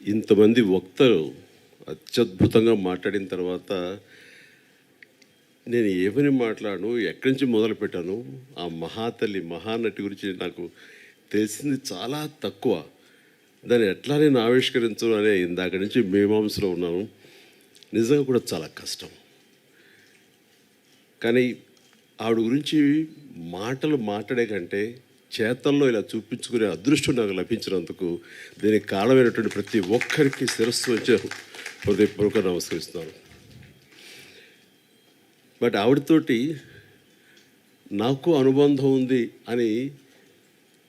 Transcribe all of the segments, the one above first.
ఇంతమంది వక్తలు అత్యద్భుతంగా మాట్లాడిన తర్వాత నేను ఏమని మాట్లాడను, ఎక్కడి నుంచి మొదలుపెట్టాను, ఆ మహాతల్లి మహానటి గురించి నాకు తెలిసింది చాలా తక్కువ. దాన్ని ఎట్లా నేను ఆవిష్కరించను అనే ఇందాక నుంచి మీమాంసలో ఉన్నాను. నిజంగా కూడా చాలా కష్టం. కానీ ఆవిడ గురించి మాటలు మాట్లాడే కంటే చేతల్లో ఇలా చూపించుకునే అదృష్టం నాకు లభించినందుకు దీనికి కారణమైనటువంటి ప్రతి ఒక్కరికి శిరస్సు వచ్చే హృదయపూర్వక నమస్కరిస్తున్నాను. బట్ ఆవిడతోటి నాకు అనుబంధం ఉంది అని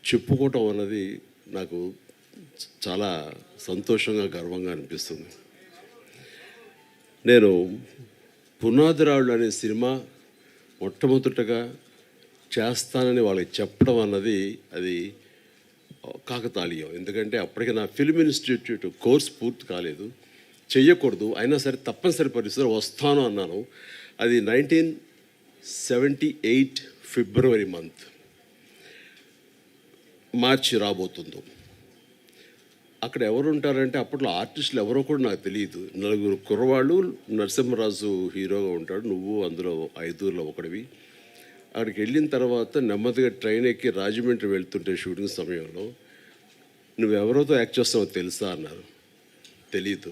చెప్పుకోవటం అన్నది నాకు చాలా సంతోషంగా గర్వంగా అనిపిస్తుంది. నేను పునాదిరాళ్ళు అనే సినిమా మొట్టమొదటగా చేస్తానని వాళ్ళకి చెప్పడం అన్నది అది కాకతాళీయం. ఎందుకంటే అప్పటికి నా ఫిల్మ్ ఇన్స్టిట్యూట్ కోర్స్ పూర్తి కాలేదు, చెయ్యకూడదు, అయినా సరే తప్పనిసరి పరిస్థితుల్లో వస్తాను అన్నాను. అది 1978 ఫిబ్రవరి మంత్, మార్చి రాబోతుందో. అక్కడ ఎవరు ఉంటారంటే అప్పట్లో ఆర్టిస్టులు ఎవరో కూడా నాకు తెలియదు. 4 కుర్రవాళ్ళు, నరసింహరాజు హీరోగా ఉంటాడు, నువ్వు అందులో 5లో ఒకడివి. అక్కడికి వెళ్ళిన తర్వాత నెమ్మదిగా ట్రైన్ ఎక్కి రాజమండ్రి వెళ్తుంటే షూటింగ్ సమయంలో నువ్వెవరితో యాక్ట్ చేస్తావో తెలుసా అన్నారు. తెలీదు.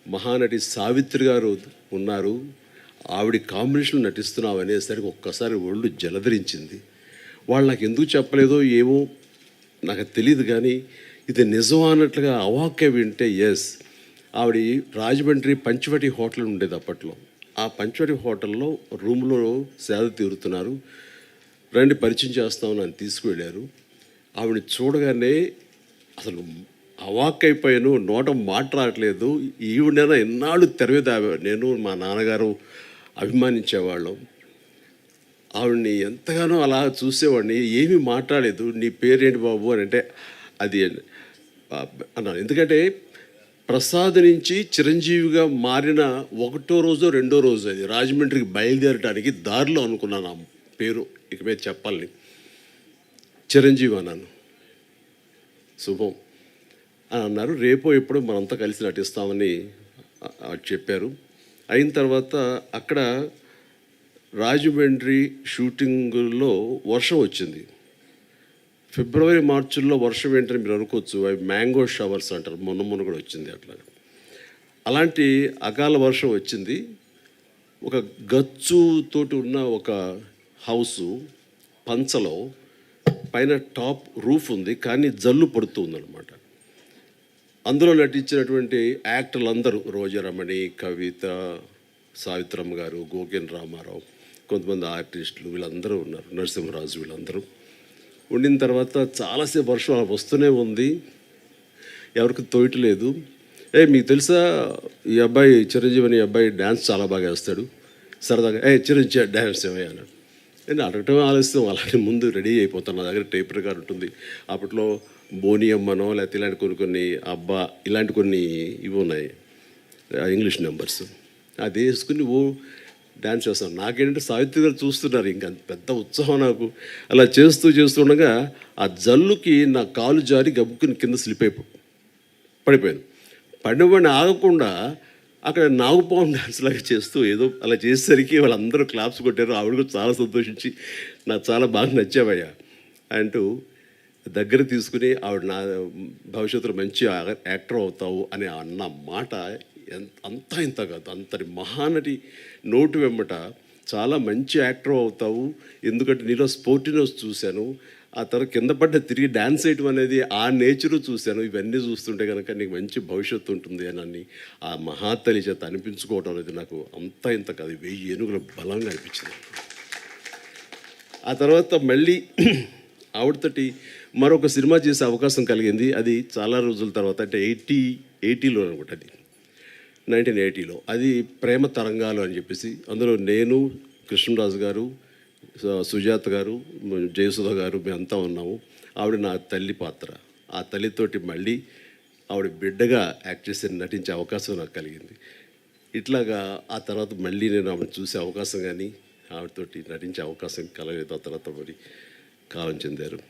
మహానటి సావిత్రి గారు ఉన్నారు, ఆవిడ కాంబినేషన్ నటిస్తున్నావు అనేసరికి ఒక్కసారి ఒళ్ళు జలధరించింది. వాళ్ళు నాకు ఎందుకు చెప్పలేదో ఏమో నాకు తెలియదు, కానీ ఇది నిజం అన్నట్లుగా అవాక్య వింటే ఎస్. ఆవిడ రాజమండ్రి పంచవటి హోటల్ ఉండేది అప్పట్లో. ఆ పంచవటి హోటల్లో రూమ్లో సేద తీరుతున్నారు. రండి పరిచయం చేస్తామని నన్ను తీసుకువెళ్ళారు. ఆవిడని చూడగానే అసలు అవాక్కైపోయాను, నోట మాట రావట్లేదు. ఈవిడైనా ఎన్నాళ్ళు తెరవేది. నేను మా నాన్నగారు అభిమానించేవాళ్ళం. ఆవిడ్ని ఎంతగానో అలా చూసేవాడిని. ఏమీ మాట్లాడలేదు. నీ పేరేంటి బాబు అని అంటే అది అన్నాను. ఎందుకంటే ప్రసాద్ నుంచి చిరంజీవిగా మారిన 1వ రోజో 2వ రోజు అది రాజమండ్రికి బయలుదేరడానికి దారిలో అనుకున్నాను ఆ పేరు ఇక మీద చెప్పాలని. చిరంజీవి అన్నాను. శుభం అని అన్నారు. రేపో ఎప్పుడు మనంతా కలిసి నటిస్తామని చెప్పారు. అయిన తర్వాత అక్కడ రాజమండ్రి షూటింగుల్లో వర్షం వచ్చింది. ఫిబ్రవరి మార్చిల్లో వర్షం ఏంటని మీరు అనుకోవచ్చు, అవి మ్యాంగో షవర్స్ అంటారు. మొన్న కూడా వచ్చింది అట్లా. అలాంటి అకాల వర్షం వచ్చింది. ఒక గచ్చుతోటి ఉన్న ఒక హౌసు పంచలో పైన టాప్ రూఫ్ ఉంది, కానీ జల్లు పడుతూ ఉందన్నమాట. అందులో నటించినటువంటి యాక్టర్లు అందరూ రోజారమణి, కవిత, సావిత్రమ్మ గారు, గోకెన్ రామారావు, కొంతమంది ఆర్టిస్టులు వీళ్ళందరూ ఉన్నారు, నరసింహరాజు వీళ్ళందరూ ఉండిన తర్వాత చాలాసేపు వర్షం వస్తూనే ఉంది, ఎవరికి తోయట్లేదు. మీకు తెలుసా ఈ అబ్బాయి చిరంజీవి అని అబ్బాయి డ్యాన్స్ చాలా బాగా వేస్తాడు, సరదాగా చిరంజీవి డ్యాన్స్ ఏమయ్యా అన్నాడు. నేను అడగటం ఆలస్యం, అలాంటి ముందు రెడీ అయిపోతాను. నా దగ్గర టేప్ రికార్డ్ ఉంటుంది. అప్పట్లో బోనియమ్మనో లేకపోతే ఇలాంటి కొన్ని అబ్బా ఇలాంటి కొన్ని ఇవి ఉన్నాయి, ఇంగ్లీష్ నెంబర్స్. అది వేసుకుని డ్యాన్స్ చేస్తాను. నాకేంటంటే సావిత్రి గారు చూస్తున్నారు, ఇంకా పెద్ద ఉత్సాహం నాకు. అలా చేస్తుండగా ఆ జల్లుకి నా కాలు జారి గబుక్కుని కింద స్లిప్ పడిపోయాను. పడినవాడిని ఆగకుండా అక్కడ నాగుపాము డ్యాన్స్ లాగా చేస్తూ ఏదో అలా చేసేసరికి వాళ్ళందరూ క్లాప్స్ కొట్టారు. ఆవిడ కూడా చాలా సంతోషించి నాకు చాలా బాగా నచ్చావయ్యా అంటూ దగ్గర తీసుకుని ఆవిడ నా భవిష్యత్తులో మంచి యాక్టర్ అవుతావు అని అన్న మాట అంతా ఇంత కాదు. అంతటి మహానటి నోటు వెంబట చాలా మంచి యాక్టర్ అవుతావు, ఎందుకంటే నీలో స్పోర్టినెస్ చూశాను, ఆ తర్వాత కింద పడ్డ తిరిగి డ్యాన్స్ వేయటం అనేది ఆ నేచరు చూశాను. ఇవన్నీ చూస్తుంటే కనుక నీకు మంచి భవిష్యత్తు ఉంటుంది అని ఆ మహాతల్లి చేత అనిపించుకోవటం అనేది నాకు అంతా ఇంత కాదు, 1000 ఏనుగుల బలంగా అనిపించింది. ఆ తర్వాత మళ్ళీ ఆవిడతోటి మరొక సినిమా చేసే అవకాశం కలిగింది. అది చాలా రోజుల తర్వాత, అంటే 80లో అనుకుంటా, అది 1980లో. అది ప్రేమ తరంగాలు అని చెప్పేసి, అందులో నేను, కృష్ణరాజు గారు, సుజాత గారు, జయసుధ గారు మేమంతా ఉన్నాము. ఆవిడ నా తల్లి పాత్ర. ఆ తల్లితోటి మళ్ళీ ఆవిడ బిడ్డగా యాక్ట్ చేసి నటించే అవకాశం నాకు కలిగింది. ఇట్లాగా ఆ తర్వాత మళ్ళీ నేను ఆవిడ చూసే అవకాశం కానీ ఆవిడతోటి నటించే అవకాశం కలగలేదు. ఆ తర్వాత మరి కాలం చెందారు.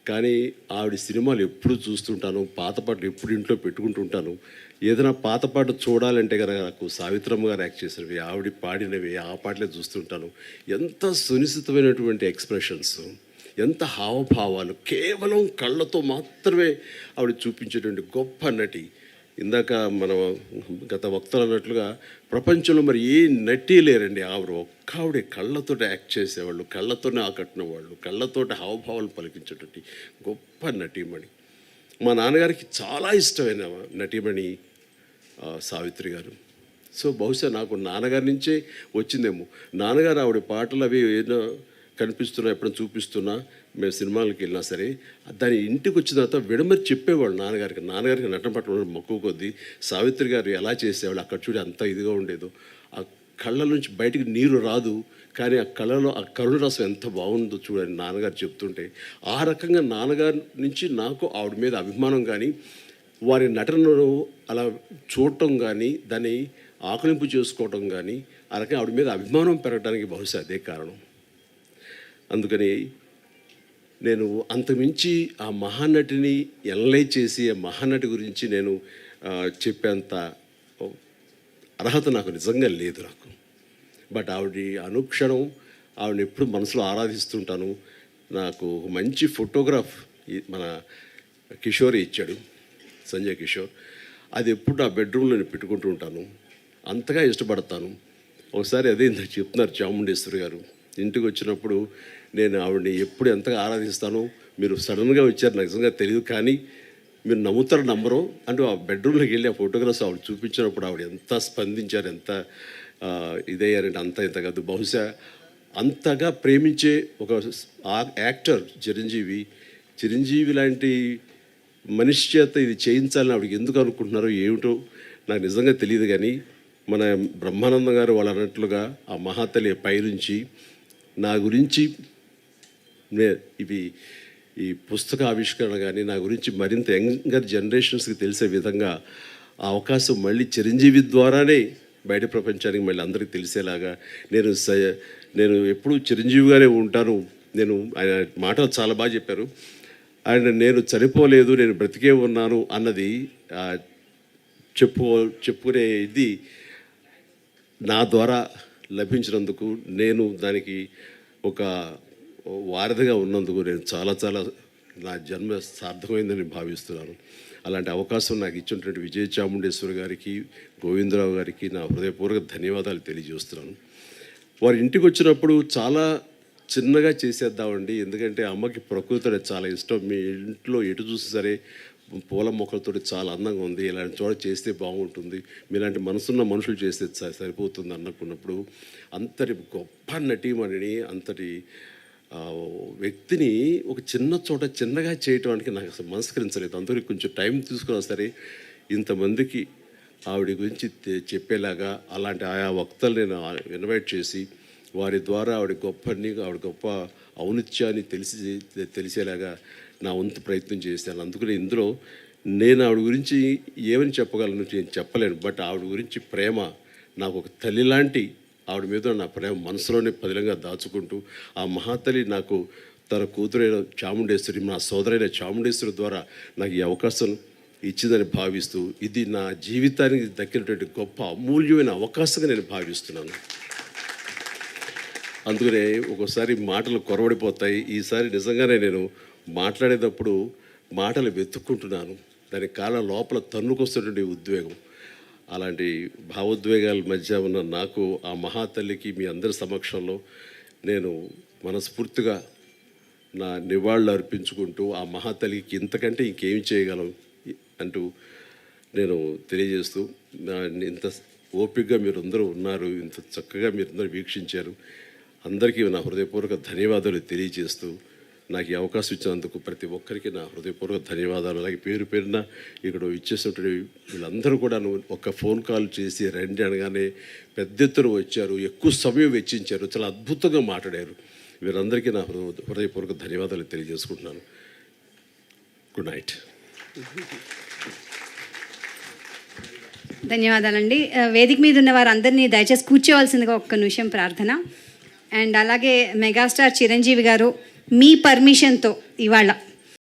కానీ ఆవిడ సినిమాలు ఎప్పుడు చూస్తుంటాను, పాత పాటలు ఎప్పుడు ఇంట్లో పెట్టుకుంటుంటాను. ఏదైనా పాత పాట చూడాలంటే కనుక నాకు సావిత్రమ్మ గారు యాక్ట్ చేసినవి, ఆవిడ పాడినవి ఆ పాటలే చూస్తుంటాను. ఎంత సునిశ్చితమైనటువంటి ఎక్స్ప్రెషన్స్, ఎంత హావభావాలు, కేవలం కళ్ళతో మాత్రమే ఆవిడ చూపించేటువంటి గొప్ప నటి. ఇందాక మన గత వక్తలు అన్నట్లుగా ప్రపంచంలో మరి ఏ నటి లేరండి. ఆవిడే కళ్ళతోటి యాక్ట్ చేసేవాళ్ళు, కళ్ళతోనే ఆకట్టిన వాళ్ళు, కళ్ళతోటి హావభావాలు పలికించేటువంటి గొప్ప నటీమణి. మా నాన్నగారికి చాలా ఇష్టమైన నటీమణి సావిత్రి గారు. సో బహుశా నాకు నాన్నగారి నుంచే వచ్చిందేమో. నాన్నగారు ఆవిడ పాటలు అవి ఏదో కనిపిస్తున్నా, ఎప్పుడైనా చూపిస్తున్నా, మేము సినిమాలకు వెళ్ళినా సరే దాని ఇంటికి వచ్చిన తర్వాత విడమరి చెప్పేవాళ్ళు నాన్నగారికి నటన పట్ల మక్కువ కొద్దీ. సావిత్రి గారు ఎలా చేసేవాళ్ళు, అక్కడ చూడి అంత ఇదిగా ఉండేదో, ఆ కళ్ళ నుంచి బయటికి నీరు రాదు, కానీ ఆ కళ్ళలో ఆ కరుణ రసం ఎంత బాగుందో చూడండి నాన్నగారు చెప్తుంటే. ఆ రకంగా నాన్నగారి నుంచి నాకు ఆవిడ మీద అభిమానం కానీ, వారి నటనను అలా చూడటం కానీ, దాన్ని ఆకలింపు చేసుకోవటం కానీ, ఆ రకంగా ఆవిడ మీద అభిమానం పెరగడానికి బహుశా అదే కారణం. అందుకని నేను అంతమించి ఆ మహానటిని ఎనలైజ్ చేసి ఆ మహానటి గురించి నేను చెప్పేంత అర్హత నాకు నిజంగా లేదు నాకు. బట్ ఆవిడ అనుక్షణం ఆవిడని ఎప్పుడు మనసులో ఆరాధిస్తుంటాను. నాకు ఒక మంచి ఫోటోగ్రాఫ్ మన కిషోర్ ఇచ్చాడు, సంజయ్ కిషోర్. అది ఎప్పుడు నా బెడ్రూమ్లో నేను పెట్టుకుంటూ ఉంటాను, అంతగా ఇష్టపడతాను. ఒకసారి అదే ఇంత చెప్తున్నారు చాముండేశ్వరి గారు, ఇంటికి వచ్చినప్పుడు నేను ఆవిడని ఎప్పుడు ఎంతగా ఆరాధిస్తానో, మీరు సడన్గా వచ్చారు నాకు నిజంగా తెలియదు, కానీ మీరు నమ్ముతారు నమ్మరు అంటూ ఆ బెడ్రూమ్లోకి వెళ్ళి ఆ ఫోటోగ్రాఫ్స్ ఆవిడ చూపించినప్పుడు ఆవిడ ఎంత స్పందించారు, ఎంత ఇదయ్యారంటే అంత ఇంత కాదు. బహుశా అంతగా ప్రేమించే ఒక యాక్టర్ చిరంజీవి లాంటి మనిషి చేత ఇది చేయించాలని ఆవిడకి ఎందుకు అనుకుంటున్నారో ఏమిటో నాకు నిజంగా తెలియదు. కానీ మన బ్రహ్మానందం గారు వాళ్ళు అన్నట్లుగా ఆ మహాతల్లి పైనుంచి నా గురించి ఈ పుస్తక ఆవిష్కరణ కానీ నా గురించి మరింత యంగర్ జనరేషన్స్కి తెలిసే విధంగా ఆ అవకాశం మళ్ళీ చిరంజీవి ద్వారానే బయట ప్రపంచానికి మళ్ళీ అందరికీ తెలిసేలాగా నేను ఎప్పుడూ చిరంజీవిగానే ఉంటాను. ఆయన మాటలు చాలా బాగా చెప్పారు. నేను చనిపోలేదు, నేను బ్రతికే ఉన్నాను అన్నది చెప్పుకునే ఇది నా ద్వారా లభించినందుకు, నేను దానికి ఒక వారధిగా ఉన్నందుకు నేను చాలా నా జన్మ సార్థకమైందని భావిస్తున్నాను. అలాంటి అవకాశం నాకు ఇచ్చినటువంటి విజయ చాముండేశ్వరి గారికి, గోవిందరావు గారికి నా హృదయపూర్వక ధన్యవాదాలు తెలియజేస్తున్నాను. వారి ఇంటికి వచ్చినప్పుడు చాలా చిన్నగా చేసేద్దామండి, ఎందుకంటే అమ్మకి ప్రకృతి చాలా ఇష్టం. మీ ఇంట్లో ఎటు చూసి సరే పూల మొక్కలతో చాలా అందంగా ఉంది, ఇలాంటి చోట చేస్తే బాగుంటుంది, మీలాంటి మనసున్న మనుషులు చేస్తే సరిపోతుంది అనుకున్నప్పుడు అంతటి గొప్ప నటీమణిని, అంతటి వ్యక్తిని ఒక చిన్న చోట చిన్నగా చేయటానికి నాకు అసలు మనస్కరించలేదు. అందరికీ కొంచెం టైం తీసుకున్నా సరే ఇంతమందికి ఆవిడ గురించి చెప్పేలాగా అలాంటి ఆయా వక్తలు నేను ఇన్వైట్ చేసి వారి ద్వారా ఆవిడ గొప్ప ఔన్నత్యాన్ని తెలిసేలాగా నా వంతు ప్రయత్నం చేశాను. అందుకని ఇందులో నేను ఆవిడ గురించి ఏమని చెప్పగలను నేను చెప్పలేను. బట్ ఆవిడ గురించి ప్రేమ నాకు ఒక తల్లి లాంటి ఆవిడ మీద నా ప్రేమ మనసులోనే పదిలంగా దాచుకుంటూ, ఆ మహాతల్లి నాకు తన కూతురైన చాముండేశ్వరి, నా సోదరైన చాముండేశ్వరి ద్వారా నాకు ఈ అవకాశం ఇచ్చిందని భావిస్తూ, ఇది నా జీవితానికి దక్కినటువంటి గొప్ప అమూల్యమైన అవకాశంగా నేను భావిస్తున్నాను. అందుకనే ఒక్కోసారి మాటలు కొరవడిపోతాయి. ఈసారి నిజంగానే నేను మాట్లాడేటప్పుడు మాటలు వెతుక్కుంటున్నాను, దానికి కాలం లోపల తన్నుకొస్తున్నటువంటి ఉద్వేగం. అలాంటి భావోద్వేగాల మధ్య ఉన్న నాకు ఆ మహాతల్లికి మీ అందరి సమక్షంలో నేను మనస్ఫూర్తిగా నా నివాళులు అర్పించుకుంటూ, ఆ మహాతల్లికి ఇంతకంటే ఇంకేమి చేయగలం అంటూ నేను తెలియజేస్తూ, ఇంత ఓపికగా మీరందరూ ఉన్నారు, ఇంత చక్కగా మీరందరూ వీక్షించారు, అందరికీ నా హృదయపూర్వక ధన్యవాదాలు తెలియజేస్తూ, నాకు ఈ అవకాశం ఇచ్చినందుకు ప్రతి ఒక్కరికి నా హృదయపూర్వక ధన్యవాదాలు. అలాగే పేరున ఇక్కడ ఇచ్చేసినటువంటి వీళ్ళందరూ కూడా ఒక ఫోన్ కాల్ చేసి రండి అనగానే పెద్ద ఎత్తున వచ్చారు, ఎక్కువ సమయం వెచ్చించారు, చాలా అద్భుతంగా మాట్లాడారు. వీరందరికీ నా హృదయపూర్వక ధన్యవాదాలు తెలియజేసుకుంటున్నాను. Good night. ధన్యవాదాలండి. వేదిక మీద ఉన్న వారందరినీ దయచేసి కూర్చోవలసిందిగా ఒక్క నిమిషం ప్రార్థన. అండ్ అలాగే మెగాస్టార్ చిరంజీవి గారు మీ పర్మిషన్తో ఇవాళ